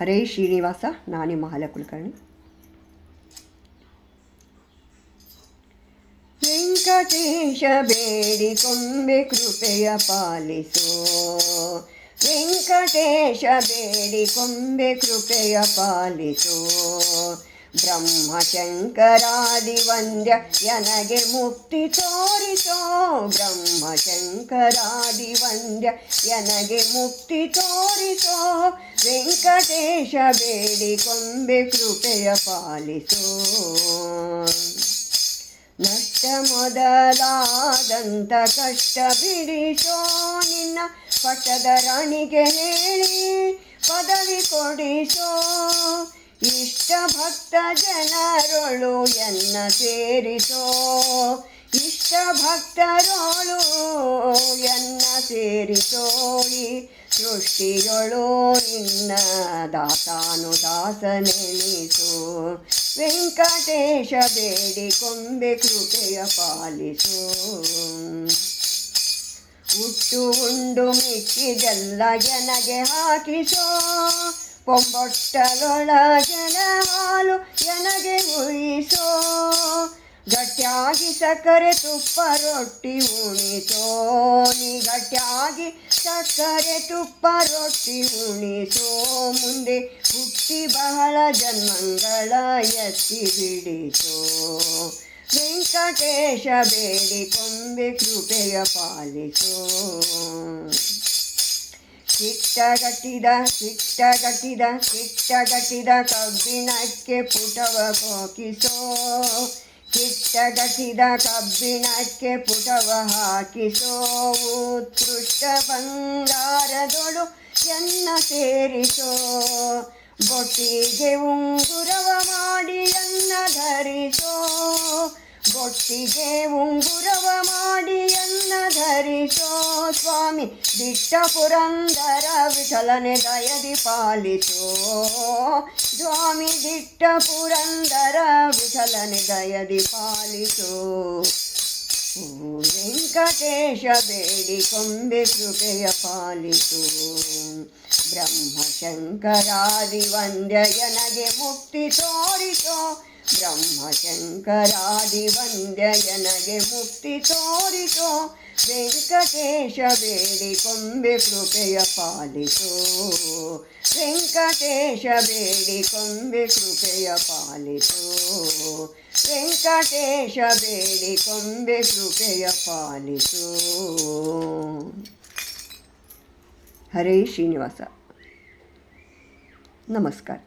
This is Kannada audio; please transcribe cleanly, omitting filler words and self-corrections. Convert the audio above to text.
ಹರೇ ಶ್ರೀನಿವಾಸ. ನಾನೇ ಮಹಾಲ ಕುಲಕರ್ಣಿ. ವೆಂಕಟೇಶ ಬೇಡಿಕೊಂಬೆ ಕೃಪೆಯ ಪಾಲಿಸೋ, ವೆಂಕಟೇಶ ಬೇಡಿಕೊಂಬೆ ಕೃಪೆಯ ಪಾಲಿಸೋ, ಬ್ರಹ್ಮಶಂಕರಾದಿ ವಂದ್ಯ ನನಗೆ ಮುಕ್ತಿ ತೋರಿಸೋ, ಬ್ರಹ್ಮಶಂಕರಾದಿ ವಂದ್ಯ ನನಗೆ ಮುಕ್ತಿ ತೋರಿಸೋ, ವೆಂಕಟೇಶ ಬೇಡಿಕೊಂಬೆ ಕೃಪೆಯ ಪಾಲಿಸೋ. ನಷ್ಟ ಮೊದಲಾದಂಥ ಕಷ್ಟ ಬಿಡಿಸೋ, ನಿನ್ನ ಪಟ್ಟದ ರಾಣಿಗೆ ಹೇಳಿ ಪದವಿ ಕೊಡಿಸೋ, ಇಷ್ಟ ಭಕ್ತ ಜನರೊಳು ಎನ್ನ ಸೇರಿಸೋ, ಇಷ್ಟ ಭಕ್ತರೊಳು ಎನ್ನ ಸೇರಿಸೋ, ಈ ಸೃಷ್ಟಿಯೊಳು ನಿನ್ನ ದಾತಾನು ದಾಸನೆನಿಸೋ, ವೆಂಕಟೇಶ ಬೇಡಿಕೊಂಬೆ ಕೃಪೆಯ ಪಾಲಿಸೋ. ಹುಟ್ಟು ಉಂಡು ಮಿಕ್ಕಿದೆಲ್ಲ ನನಗೆ ಹಾಕಿಸೋ, ಪೊಂಬೊಟ್ಟಲೊಳಗೆನ ಹಾಲು ನನಗೆ ಉಯಿಸೋ, ಗಟ್ಟಿಯಾಗಿ ಸಕ್ಕರೆ ತುಪ್ಪ ರೊಟ್ಟಿ ಉಣಿಸೋ, ನೀ ಗಟ್ಟಿಯಾಗಿ ಸಕ್ಕರೆ ತುಪ್ಪ ರೊಟ್ಟಿ ಉಣಿಸೋ, ಮುಂದೆ ಹುಟ್ಟಿ ಬಹಳ ಜನ್ಮಂಗಳ ಎತ್ತಿ ಬಿಡಿಸೋ, ವೆಂಕಟೇಶ ಬೇಡಿಕೊಂಬೆ ಕೃಪೆಯ ಪಾಲಿಸೋ. ಕಿಟ್ಟಗಟ್ಟಿದ ಕಬ್ಬಿಣಕ್ಕೆ ಪುಟವ ಕೋಕಿಸೋ, ಕಿಟ್ಟಗಟ್ಟಿದ ಕಬ್ಬಿಣಕ್ಕೆ ಪುಟವ ಹಾಕಿಸೋ, ಉತ್ಕೃಷ್ಟ ಬಂಗಾರದೊಳು ಎನ್ನ ಸೇರಿಸೋ, ಬೊಟ್ಟಿಗೆ ಉಂಗುರವ ಮಾಡಿ ಎನ್ನ ಧರಿಸೋ, ಬೊಟ್ಟಿಗೆ ಉಂಗುರವ ಮಾಡಿ ಎನ್ನ ಧರಿಸೋ, ಸ್ವಾಮಿ ದಿಟ್ಟ ಪುರಂದರ ವಿಠಲನೆ ದಯದಿ ಪಾಲಿಸೋ, ಸ್ವಾಮಿ ದಿಟ್ಟ ಪುರಂದರ ವಿಠಲನೆ ದಯದಿ ಪಾಲಿಸೋ, ವೆಂಕಟೇಶ ಬೇಡಿಕೊಂಬೆ ಕೃಪೆಯ ಪಾಲಿಸೋ, ಬ್ರಹ್ಮಶಂಕರಾದಿ ವಂದ್ಯ ನನಗೆ ಮುಕ್ತಿ ತೋರಿಸೋ, ಬ್ರಹ್ಮಶಂಕರಾದಿ ವಂದ್ಯ ನನಗೆ ಮುಕ್ತಿ ತೋರಿಸೋ, ವೆಂಕಟೇಶ ಬೇಡಿಕೊಂಬೆ ಕೃಪೆಯ ಪಾಲಿಸೋ, ವೆಂಕಟೇಶ ಬೇಡಿಕೊಂಬೆ ಕೃಪೆಯ ಪಾಲಿಸೋ, ವೆಂಕಟೇಶ ಬೇಡಿಕೊಂಬೆ ಕೃಪೆಯ ಪಾಲಿಸೋ. ಹರೇ ಶ್ರೀನಿವಾಸ. ನಮಸ್ಕಾರ.